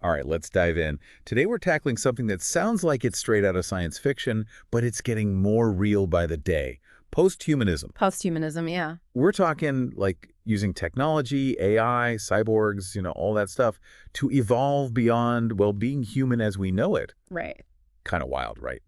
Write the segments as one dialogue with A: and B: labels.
A: All right, let's dive in. Today we're tackling something that sounds like it's straight out of science fiction, but it's getting more real by the day. Posthumanism.
B: Posthumanism, yeah.
A: We're talking like using technology, AI, cyborgs, all that stuff to evolve beyond, well, being human as we know it.
B: Right.
A: Kind of wild, right?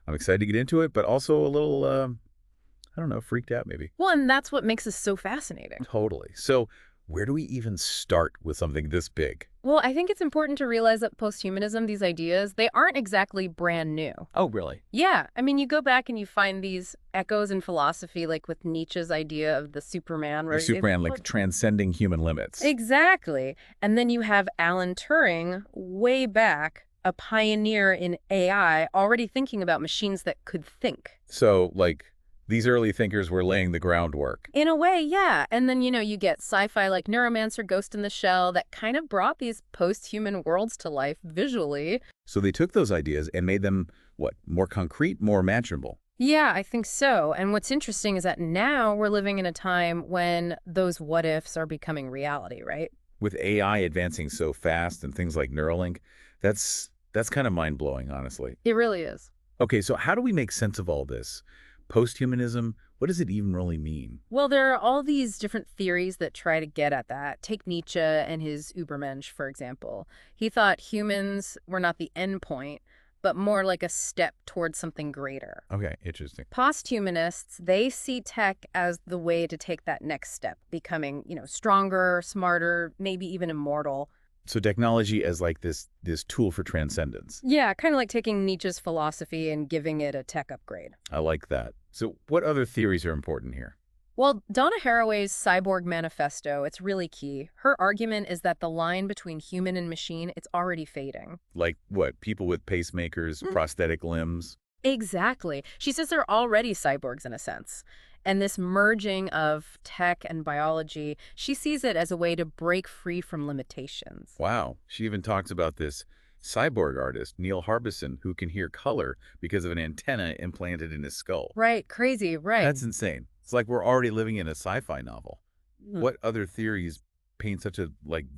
A: I'm excited to get into it, but also a little, I don't know, freaked out maybe.
B: Well, and that's what makes us so fascinating.
A: Totally. So where do we even start with something this big?
B: Well, I think it's important to realize that posthumanism, these ideas, they aren't exactly brand new.
A: Oh, really?
B: Yeah, I mean, you go back and you find these echoes in philosophy, like with Nietzsche's idea of the Superman.
A: The Superman, like transcending human limits.
B: Exactly. And then you have Alan Turing way back, a pioneer in AI, already thinking about machines that could think.
A: So, like, these early thinkers were laying the groundwork.
B: In a way, yeah. And then, you get sci-fi like Neuromancer, Ghost in the Shell, that kind of brought these post-human worlds to life visually.
A: So they took those ideas and made them, what, more concrete, more imaginable?
B: Yeah, I think so. And what's interesting is that now we're living in a time when those what-ifs are becoming reality, right?
A: With AI advancing so fast and things like Neuralink, that's kind of mind-blowing, honestly.
B: It really is.
A: Okay, so how do we make sense of all this? Posthumanism, what does it even really mean?
B: Well, there are all these different theories that try to get at that. Take Nietzsche and his Übermensch, for example. He thought humans were not the end point, but more like a step towards something greater.
A: Okay, interesting.
B: Posthumanists, they see tech as the way to take that next step, becoming, stronger, smarter, maybe even immortal.
A: So technology as like this tool for transcendence.
B: Yeah, kind of like taking Nietzsche's philosophy and giving it a tech upgrade.
A: I like that. So what other theories are important here?
B: Well, Donna Haraway's Cyborg Manifesto, it's really key. Her argument is that the line between human and machine, it's already fading.
A: Like what, people with pacemakers, prosthetic limbs?
B: Exactly. She says they're already cyborgs in a sense. And this merging of tech and biology, she sees it as a way to break free from limitations.
A: Wow. She even talks about this cyborg artist, Neil Harbison, who can hear color because of an antenna implanted in his skull.
B: Right, crazy, right.
A: That's insane. It's like we're already living in a sci-fi novel.
B: Mm.
A: What other theories paint such a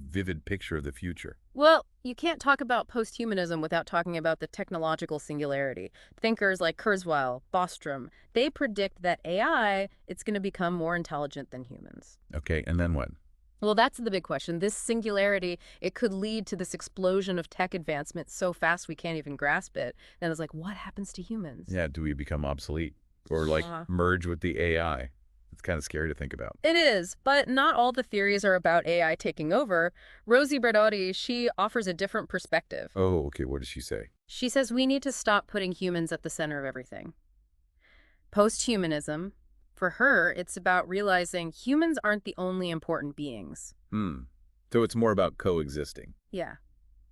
A: vivid picture of the future?
B: Well, you can't talk about posthumanism without talking about the technological singularity. Thinkers like Kurzweil, Bostrom, they predict that AI, it's going to become more intelligent than humans.
A: Okay, and then what?
B: Well, that's the big question. This singularity, it could lead to this explosion of tech advancement so fast we can't even grasp it. And it's like, what happens to humans?
A: Yeah, do we become obsolete or merge with the AI? It's kind of scary to think about.
B: It is, but not all the theories are about AI taking over. Rosie Berdotti, she offers a different perspective.
A: Oh, okay, what does she say?
B: She says we need to stop putting humans at the center of everything. Posthumanism, for her, it's about realizing humans aren't the only important beings.
A: So it's more about coexisting.
B: Yeah.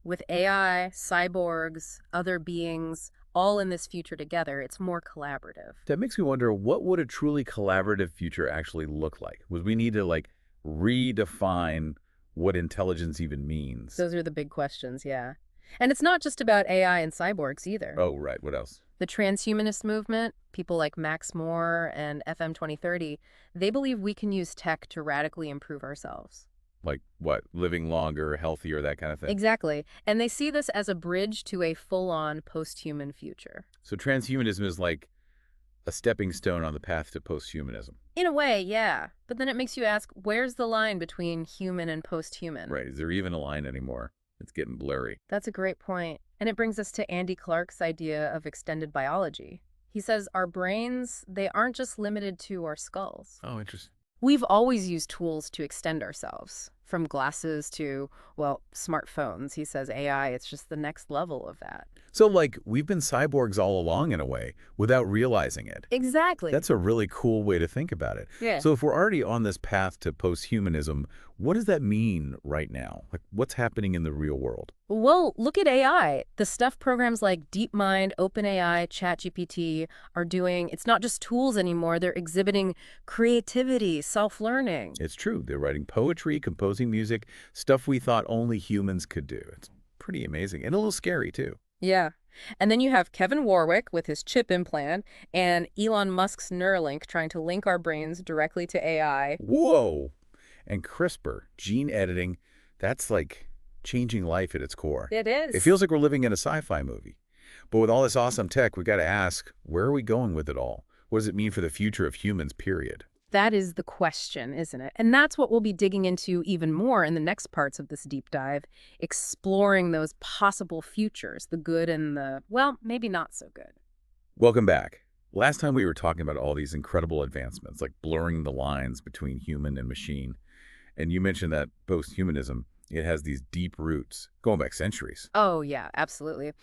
B: With AI, cyborgs, other beings, all in this future together, it's more collaborative.
A: That makes me wonder, what would a truly collaborative future actually look like? Would we need to redefine what intelligence even means?
B: Those are the big questions, yeah. And it's not just about AI and cyborgs either.
A: Oh, right. What else?
B: The transhumanist movement, people like Max Moore and FM 2030, they believe we can use tech to radically improve ourselves.
A: Like what? Living longer, healthier, that kind of thing?
B: Exactly. And they see this as a bridge to a full-on post-human future.
A: So transhumanism is like a stepping stone on the path to posthumanism.
B: In a way, yeah. But then it makes you ask, where's the line between human and post-human?
A: Right. Is there even a line anymore? It's getting blurry.
B: That's a great point. And it brings us to Andy Clark's idea of extended biology. He says our brains, they aren't just limited to our skulls.
A: Oh, interesting.
B: We've always used tools to extend ourselves, from glasses to, well, smartphones. He says AI, it's just the next level of that.
A: So, we've been cyborgs all along in a way, without realizing it.
B: Exactly.
A: That's a really cool way to think about it.
B: Yeah.
A: So if we're already on this path to posthumanism, what does that mean right now? What's happening in the real world?
B: Well, look at AI. The stuff programs like DeepMind, OpenAI, ChatGPT are doing, it's not just tools anymore. They're exhibiting creativity, self-learning.
A: It's true. They're writing poetry, composing music, stuff we thought only humans could do. It's pretty amazing and a little scary, too.
B: Yeah. And then you have Kevin Warwick with his chip implant and Elon Musk's Neuralink trying to link our brains directly to AI.
A: Whoa! And CRISPR, gene editing, that's changing life at its core.
B: It
A: It
B: is.
A: feels like we're living in a sci-fi movie. But with all this awesome tech, we've got to ask, where are we going with it all? What does it mean for the future of humans, period?
B: That is the question, isn't it? And that's what we'll be digging into even more in the next parts of this deep dive, exploring those possible futures, the good and the, well, maybe not so good.
A: Welcome back. Last time we were talking about all these incredible advancements, like blurring the lines between human and machine. And you mentioned that post-humanism, it has these deep roots, going back centuries.
B: Oh, yeah, absolutely.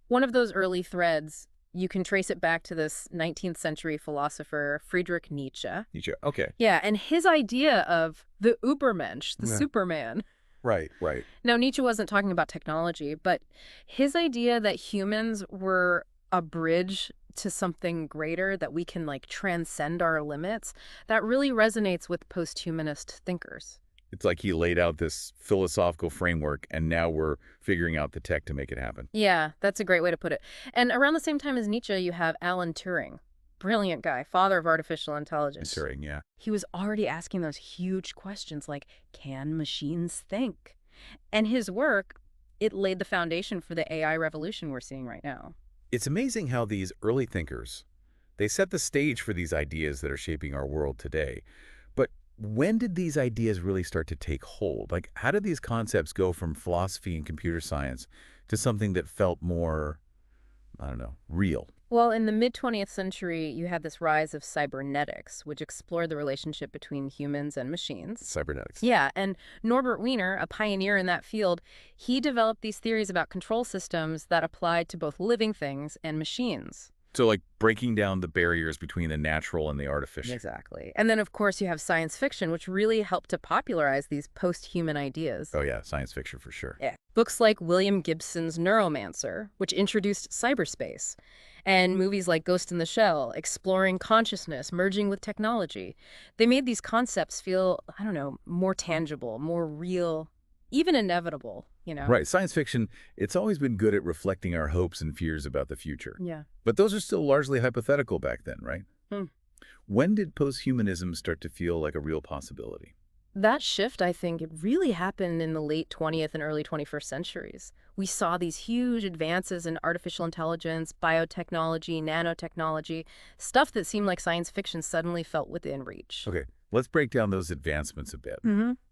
B: One of those early threads, you can trace it back to this 19th century philosopher, Friedrich Nietzsche.
A: Nietzsche. Okay.
B: Yeah, and his idea of the Übermensch, the
A: Yeah.
B: Superman.
A: Right, right.
B: Now, Nietzsche wasn't talking about technology, but his idea that humans were a bridge to something greater, that we can like transcend our limits, that really resonates with post-humanist thinkers.
A: It's like he laid out this philosophical framework, and now we're figuring out the tech to make it happen.
B: Yeah, that's a great way to put it. And around the same time as Nietzsche, you have Alan Turing. Brilliant guy, father of artificial intelligence.
A: Turing, yeah.
B: He was already asking those huge questions like, can machines think? And his work, it laid the foundation for the AI revolution we're seeing right now.
A: It's amazing how these early thinkers, they set the stage for these ideas that are shaping our world today. But when did these ideas really start to take hold? Like, how did these concepts go from philosophy and computer science to something that felt more, I don't know, real?
B: Well, in the mid-20th century, you had this rise of cybernetics, which explored the relationship between humans and machines.
A: Cybernetics.
B: Yeah, and Norbert Wiener, a pioneer in that field, he developed these theories about control systems that applied to both living things and machines.
A: So, like, breaking down the barriers between the natural and the artificial.
B: Exactly. And then, of course, you have science fiction, which really helped to popularize these post-human ideas.
A: Oh, yeah, science fiction for sure.
B: Yeah. Books like William Gibson's Neuromancer, which introduced cyberspace, and movies like Ghost in the Shell, exploring consciousness, merging with technology. They made these concepts feel, I don't know, more tangible, more real, even inevitable, you know?
A: Right. Science fiction, it's always been good at reflecting our hopes and fears about the future.
B: Yeah.
A: But those are still largely hypothetical back then, right?
B: Hmm.
A: When did post-humanism start to feel like a real possibility?
B: That shift, I think, it really happened in the late 20th and early 21st centuries. We saw these huge advances in artificial intelligence, biotechnology, nanotechnology, stuff that seemed like science fiction suddenly felt within reach.
A: Okay, let's break down those advancements a bit.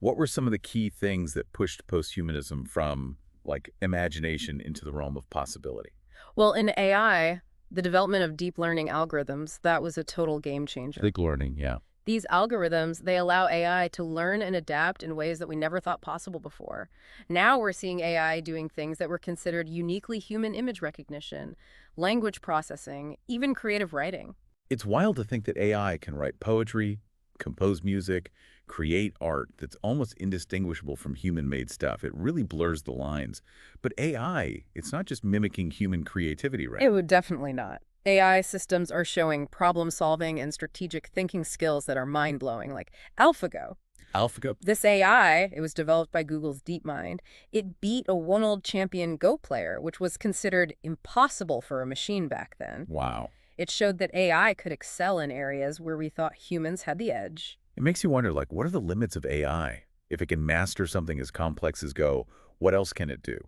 A: What were some of the key things that pushed post-humanism from, like, imagination into the realm of possibility?
B: Well, in AI, the development of deep learning algorithms, that was a total game changer.
A: Deep learning, yeah.
B: These algorithms, they allow AI to learn and adapt in ways that we never thought possible before. Now we're seeing AI doing things that were considered uniquely human image recognition, language processing, even creative writing.
A: It's wild to think that AI can write poetry, compose music, create art that's almost indistinguishable from human-made stuff. It really blurs the lines. But AI, it's not just mimicking human creativity, right?
B: It would definitely not. AI systems are showing problem-solving and strategic thinking skills that are mind-blowing, like AlphaGo.
A: AlphaGo.
B: This AI, it was developed by Google's DeepMind. It beat a one-old champion Go player, which was considered impossible for a machine back then.
A: Wow.
B: It showed that AI could excel in areas where we thought humans had the edge.
A: It makes you wonder, like, what are the limits of AI? If it can master something as complex as Go, what else can it do?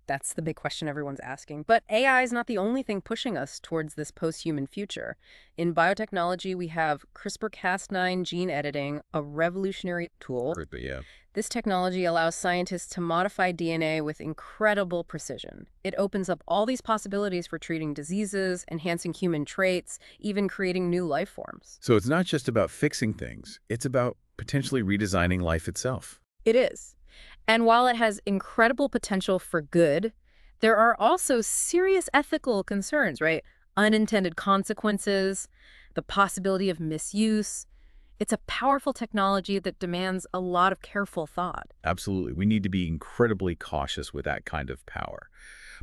B: That's the big question everyone's asking. But AI is not the only thing pushing us towards this post-human future. In biotechnology, we have CRISPR-Cas9 gene editing, a revolutionary tool.
A: Yeah.
B: This technology allows scientists to modify DNA with incredible precision. It opens up all these possibilities for treating diseases, enhancing human traits, even creating new life forms.
A: So it's not just about fixing things. It's about potentially redesigning life itself.
B: It is. And while it has incredible potential for good, there are also serious ethical concerns, right? Unintended consequences, the possibility of misuse. It's a powerful technology that demands a lot of careful thought.
A: Absolutely. We need to be incredibly cautious with that kind of power.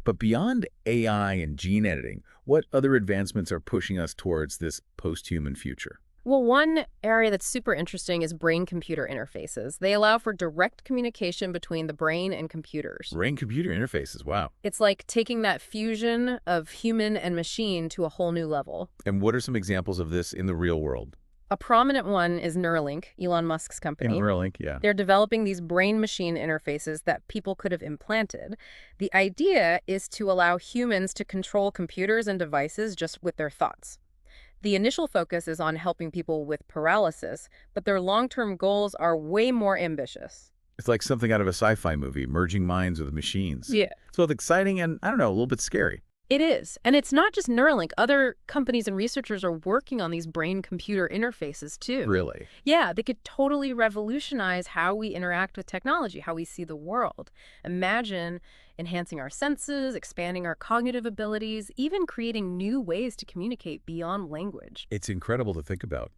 A: But beyond AI and gene editing, what other advancements are pushing us towards this post-human future?
B: Well, one area that's super interesting is brain-computer interfaces. They allow for direct communication between the brain and computers.
A: Brain-computer interfaces, wow.
B: It's like taking that fusion of human and machine to a whole new level.
A: And what are some examples of this in the real world?
B: A prominent one is Neuralink, Elon Musk's
A: In
B: company.
A: Neuralink, yeah.
B: They're developing these brain-machine interfaces that people could have implanted. The idea is to allow humans to control computers and devices just with their thoughts. The initial focus is on helping people with paralysis, but their long-term goals are way more ambitious.
A: It's like something out of a sci-fi movie, merging minds with machines.
B: Yeah.
A: It's both exciting and, I don't know, a little bit scary.
B: It is. And it's not just Neuralink. Other companies and researchers are working on these brain-computer interfaces too.
A: Really.
B: Yeah, they could totally revolutionize how we interact with technology, how we see the world. Imagine enhancing our senses, expanding our cognitive abilities, even creating new ways to communicate beyond language.
A: It's incredible to think about.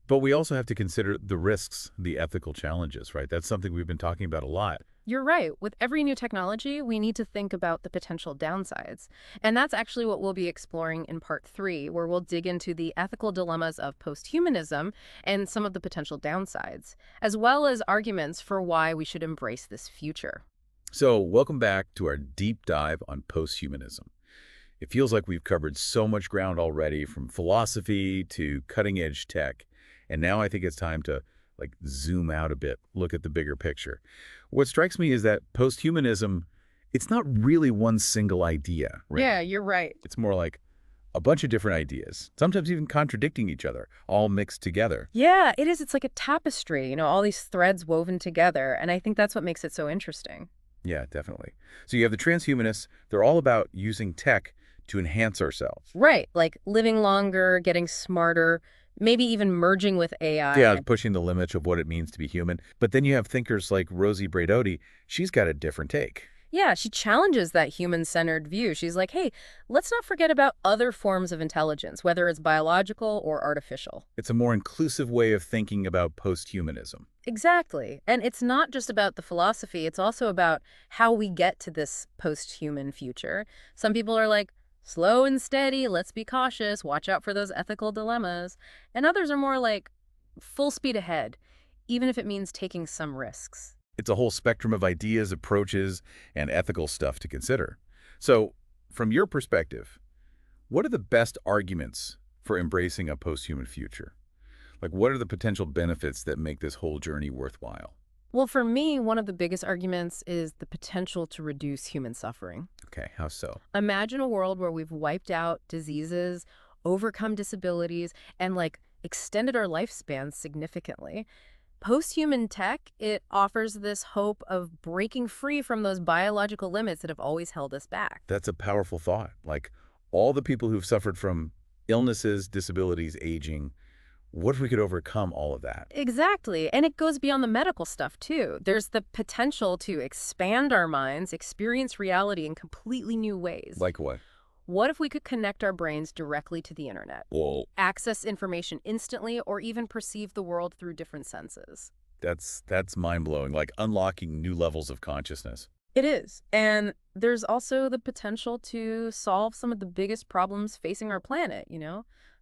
A: But we also have to consider the risks, the ethical challenges, right? That's something we've been talking about a lot.
B: You're right. With every new technology, we need to think about the potential downsides. And that's actually what we'll be exploring in part 3, where we'll dig into the ethical dilemmas of posthumanism and some of the potential downsides, as well as arguments for why we should embrace this future.
A: So, welcome back to our deep dive on posthumanism. It feels like we've covered so much ground already, from philosophy to cutting-edge tech. And now I think it's time to zoom out a bit, look at the bigger picture. What strikes me is that posthumanism, it's not really one single idea, right?
B: Yeah, you're right.
A: It's more like a bunch of different ideas, sometimes even contradicting each other, all mixed together.
B: Yeah, it is. It's like a tapestry, all these threads woven together. And I think that's what makes it so interesting.
A: Yeah, definitely. So you have the transhumanists, they're all about using tech to enhance ourselves.
B: Right, like living longer, getting smarter, maybe even merging with AI.
A: Yeah, pushing the limits of what it means to be human. But then you have thinkers like Rosie Braidotti. She's got a different take.
B: Yeah, she challenges that human-centered view. She's like, hey, let's not forget about other forms of intelligence, whether it's biological or artificial.
A: It's a more inclusive way of thinking about posthumanism.
B: Exactly. And it's not just about the philosophy, it's also about how we get to this post-human future. Some people are like, slow and steady, let's be cautious, watch out for those ethical dilemmas. And others are more like, full speed ahead, even if it means taking some risks.
A: It's a whole spectrum of ideas, approaches, and ethical stuff to consider. So, from your perspective, what are the best arguments for embracing a post-human future? What are the potential benefits that make this whole journey worthwhile?
B: Well, for me, one of the biggest arguments is the potential to reduce human suffering.
A: Okay, how so?
B: Imagine a world where we've wiped out diseases, overcome disabilities, and extended our lifespans significantly. Post-human tech, it offers this hope of breaking free from those biological limits that have always held us back.
A: That's a powerful thought. All the people who've suffered from illnesses, disabilities, aging, what if we could overcome all of that?
B: Exactly. And it goes beyond the medical stuff, too. There's the potential to expand our minds, experience reality in completely new ways.
A: Like what?
B: What if we could connect our brains directly to the internet?
A: Whoa.
B: Access information instantly or even perceive the world through different senses?
A: That's mind-blowing, like unlocking new levels of consciousness.
B: It is. And there's also the potential to solve some of the biggest problems facing our planet,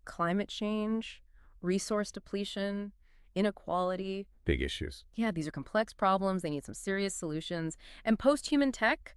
B: climate change, resource depletion, inequality.
A: Big issues.
B: Yeah, these are complex problems. They need some serious solutions. And post-human tech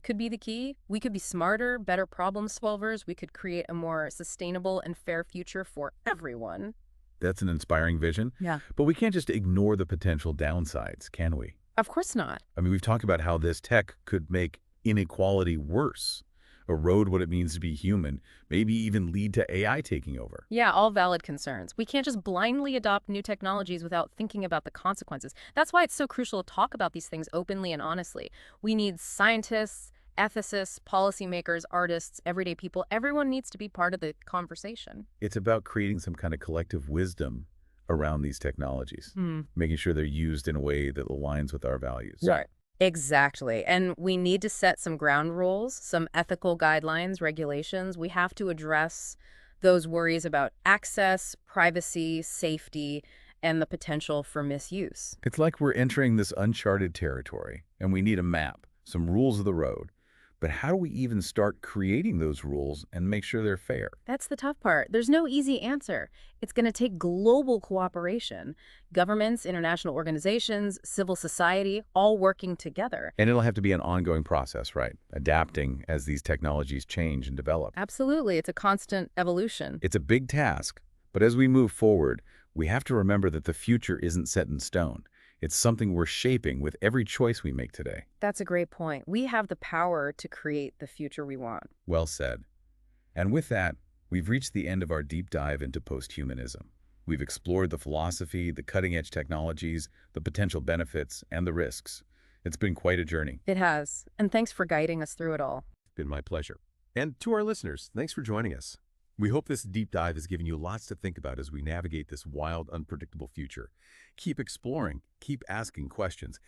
B: could be the key. We could be smarter, better problem solvers. We could create a more sustainable and fair future for everyone.
A: That's an inspiring vision.
B: Yeah.
A: But we can't just ignore the potential downsides, can we?
B: Of course not.
A: I mean, we've talked about how this tech could make inequality worse, erode what it means to be human, maybe even lead to AI taking over.
B: Yeah, all valid concerns. We can't just blindly adopt new technologies without thinking about the consequences. That's why it's so crucial to talk about these things openly and honestly. We need scientists, ethicists, policymakers, artists, everyday people. Everyone needs to be part of the conversation.
A: It's about creating some kind of collective wisdom around these technologies, making sure they're used in a way that aligns with our values.
B: Right. Exactly. And we need to set some ground rules, some ethical guidelines, regulations. We have to address those worries about access, privacy, safety, and the potential for misuse.
A: It's like we're entering this uncharted territory, and we need a map, some rules of the road. But how do we even start creating those rules and make sure they're fair?
B: That's the tough part. There's no easy answer. It's going to take global cooperation. Governments, international organizations, civil society, all working together.
A: And it'll have to be an ongoing process, right? Adapting as these technologies change and develop.
B: Absolutely. It's a constant evolution.
A: It's a big task, But as we move forward, we have to remember that the future isn't set in stone. It's something we're shaping with every choice we make today.
B: That's a great point. We have the power to create the future we want.
A: Well said. And with that, we've reached the end of our deep dive into posthumanism. We've explored the philosophy, the cutting-edge technologies, the potential benefits, and the risks. It's been quite a journey.
B: It has. And thanks for guiding us through it all.
C: It's been my pleasure. And to our listeners, thanks for joining us. We hope this deep dive has given you lots to think about as we navigate this wild, unpredictable future. Keep exploring, keep asking questions,